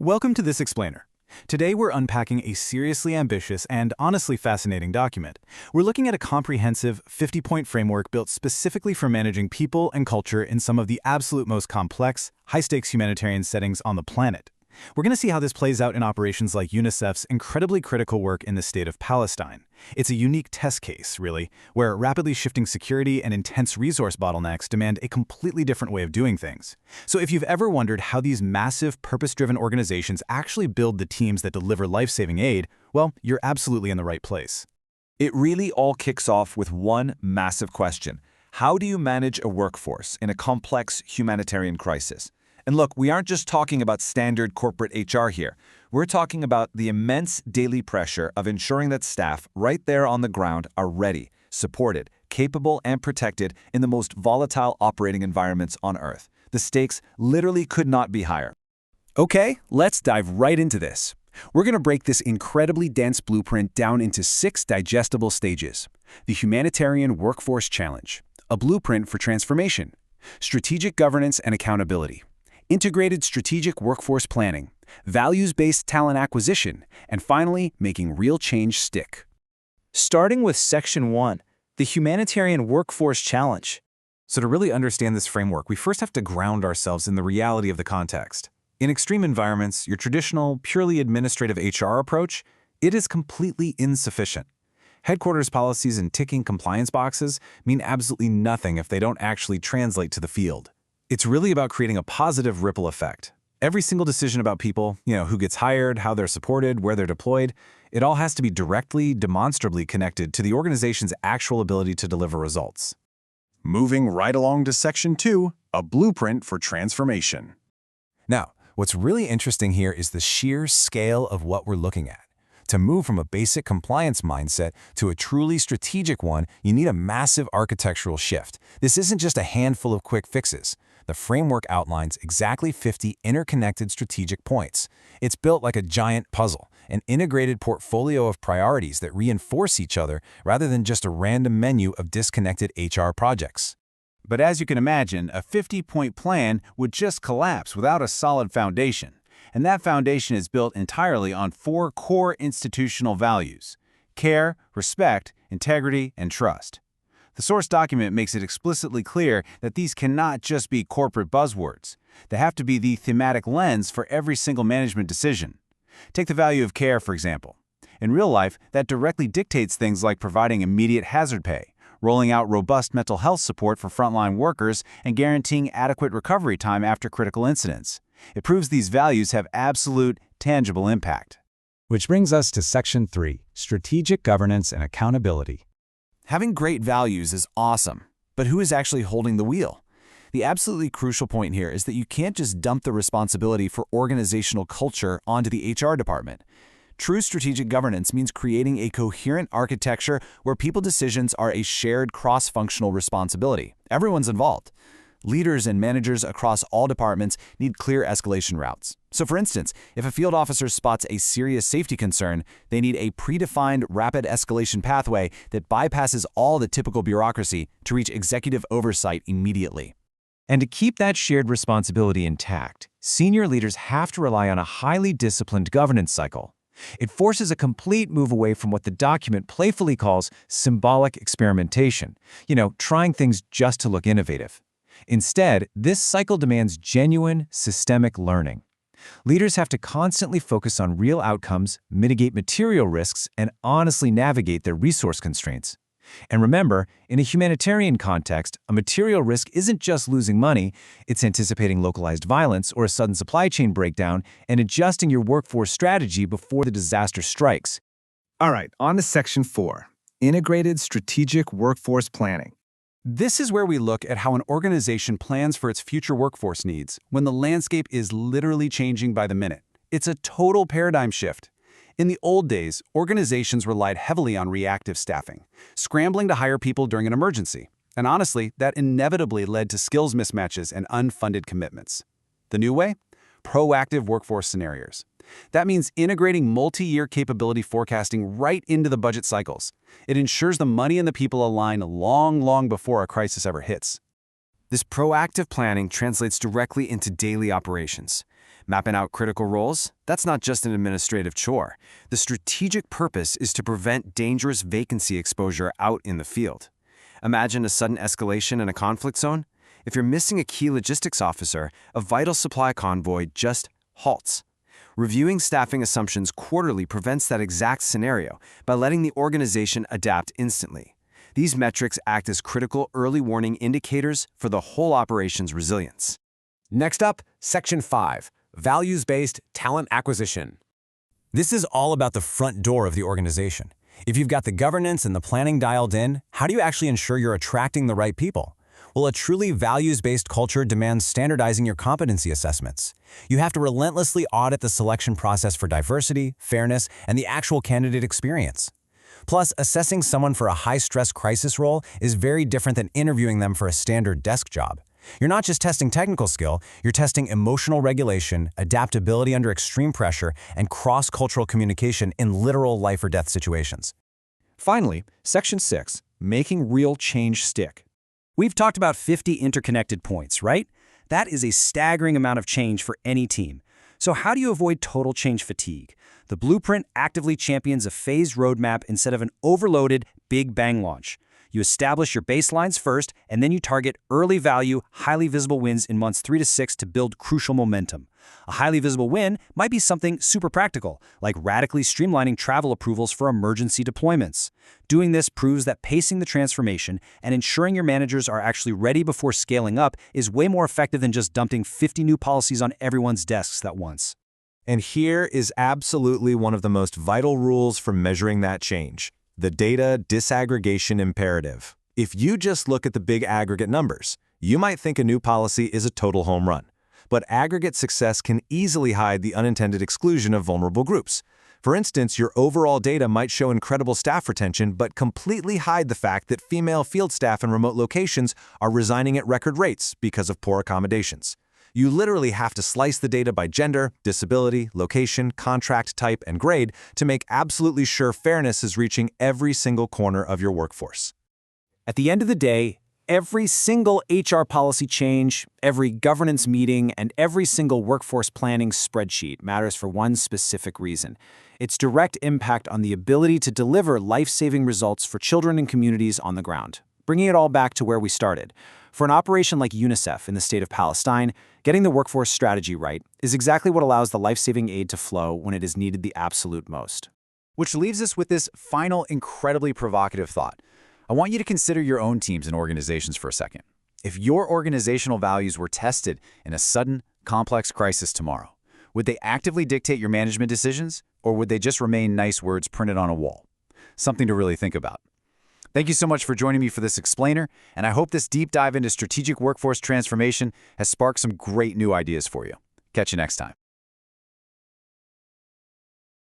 Welcome to This Explainer. Today we're unpacking a seriously ambitious and honestly fascinating document. We're looking at a comprehensive 50-point framework built specifically for managing people and culture in some of the absolute most complex, high-stakes humanitarian settings on the planet. We're going to see how this plays out in operations like UNICEF's incredibly critical work in the state of Palestine. It's a unique test case, really, where rapidly shifting security and intense resource bottlenecks demand a completely different way of doing things. So if you've ever wondered how these massive, purpose-driven organizations actually build the teams that deliver life-saving aid, well, you're absolutely in the right place. It really all kicks off with one massive question. How do you manage a workforce in a complex humanitarian crisis? And look, we aren't just talking about standard corporate HR here. We're talking about the immense daily pressure of ensuring that staff right there on the ground are ready, supported, capable, and protected in the most volatile operating environments on Earth. The stakes literally could not be higher. Okay, let's dive right into this. We're going to break this incredibly dense blueprint down into 6 digestible stages. The Humanitarian Workforce Challenge, a blueprint for transformation, strategic governance and accountability, integrated strategic workforce planning, values-based talent acquisition, and finally, making real change stick. Starting with Section 1, the Humanitarian Workforce Challenge. So to really understand this framework, we first have to ground ourselves in the reality of the context. In extreme environments, your traditional, purely administrative HR approach, it is completely insufficient. Headquarters policies and ticking compliance boxes mean absolutely nothing if they don't actually translate to the field. It's really about creating a positive ripple effect. Every single decision about people, who gets hired, how they're supported, where they're deployed, it all has to be directly, demonstrably connected to the organization's actual ability to deliver results. Moving right along to Section 2, a blueprint for transformation. Now, what's really interesting here is the sheer scale of what we're looking at. To move from a basic compliance mindset to a truly strategic one, you need a massive architectural shift. This isn't just a handful of quick fixes. The framework outlines exactly 50 interconnected strategic points. It's built like a giant puzzle, an integrated portfolio of priorities that reinforce each other rather than just a random menu of disconnected HR projects. But as you can imagine, a 50-point plan would just collapse without a solid foundation. And that foundation is built entirely on 4 core institutional values: care, respect, integrity, and trust. The source document makes it explicitly clear that these cannot just be corporate buzzwords. They have to be the thematic lens for every single management decision. Take the value of care, for example. In real life, that directly dictates things like providing immediate hazard pay, rolling out robust mental health support for frontline workers, and guaranteeing adequate recovery time after critical incidents. It proves these values have absolute, tangible impact. Which brings us to Section 3, Strategic Governance and Accountability. Having great values is awesome, but who is actually holding the wheel? The absolutely crucial point here is that you can't just dump the responsibility for organizational culture onto the HR department. True strategic governance means creating a coherent architecture where people decisions are a shared cross-functional responsibility. Everyone's involved. Leaders and managers across all departments need clear escalation routes. So for instance, if a field officer spots a serious safety concern, they need a predefined rapid escalation pathway that bypasses all the typical bureaucracy to reach executive oversight immediately. And to keep that shared responsibility intact, senior leaders have to rely on a highly disciplined governance cycle. It forces a complete move away from what the document playfully calls symbolic experimentation, trying things just to look innovative. Instead, this cycle demands genuine, systemic learning. Leaders have to constantly focus on real outcomes, mitigate material risks, and honestly navigate their resource constraints. And remember, in a humanitarian context, a material risk isn't just losing money, it's anticipating localized violence or a sudden supply chain breakdown and adjusting your workforce strategy before the disaster strikes. All right, on to Section 4, Integrated Strategic Workforce Planning. This is where we look at how an organization plans for its future workforce needs when the landscape is literally changing by the minute. It's a total paradigm shift. In the old days, organizations relied heavily on reactive staffing, scrambling to hire people during an emergency. And honestly, that inevitably led to skills mismatches and unfunded commitments. The new way? Proactive workforce scenarios. That means integrating multi-year capability forecasting right into the budget cycles. It ensures the money and the people align long before a crisis ever hits. This proactive planning translates directly into daily operations. Mapping out critical roles? That's not just an administrative chore. The strategic purpose is to prevent dangerous vacancy exposure out in the field. Imagine a sudden escalation in a conflict zone. If you're missing a key logistics officer, a vital supply convoy just halts. Reviewing staffing assumptions quarterly prevents that exact scenario by letting the organization adapt instantly. These metrics act as critical early warning indicators for the whole operation's resilience. Next up, Section 5, Values-Based Talent Acquisition. This is all about the front door of the organization. If you've got the governance and the planning dialed in, how do you actually ensure you're attracting the right people? Well, a truly values-based culture demands standardizing your competency assessments. You have to relentlessly audit the selection process for diversity, fairness, and the actual candidate experience. Plus, assessing someone for a high-stress crisis role is very different than interviewing them for a standard desk job. You're not just testing technical skill, you're testing emotional regulation, adaptability under extreme pressure, and cross-cultural communication in literal life-or-death situations. Finally, Section 6, Making Real Change Stick. We've talked about 50 interconnected points, right? That is a staggering amount of change for any team. So how do you avoid total change fatigue? The Blueprint actively champions a phased roadmap instead of an overloaded Big Bang launch. You establish your baselines first, and then you target early value, highly visible wins in months 3 to 6 to build crucial momentum. A highly visible win might be something super practical, like radically streamlining travel approvals for emergency deployments. Doing this proves that pacing the transformation and ensuring your managers are actually ready before scaling up is way more effective than just dumping 50 new policies on everyone's desks at once. And here is absolutely one of the most vital rules for measuring that change: the data disaggregation imperative. If you just look at the big aggregate numbers, you might think a new policy is a total home run. But aggregate success can easily hide the unintended exclusion of vulnerable groups. For instance, your overall data might show incredible staff retention, but completely hide the fact that female field staff in remote locations are resigning at record rates because of poor accommodations. You literally have to slice the data by gender, disability, location, contract type, and grade to make absolutely sure fairness is reaching every single corner of your workforce. At the end of the day, every single HR policy change, every governance meeting, and every single workforce planning spreadsheet matters for one specific reason: its direct impact on the ability to deliver life-saving results for children and communities on the ground. Bringing it all back to where we started. For an operation like UNICEF in the state of Palestine, getting the workforce strategy right is exactly what allows the life-saving aid to flow when it is needed the absolute most. Which leaves us with this final, incredibly provocative thought. I want you to consider your own teams and organizations for a second. If your organizational values were tested in a sudden, complex crisis tomorrow, would they actively dictate your management decisions, or would they just remain nice words printed on a wall? Something to really think about. Thank you so much for joining me for this explainer, and I hope this deep dive into strategic workforce transformation has sparked some great new ideas for you. Catch you next time.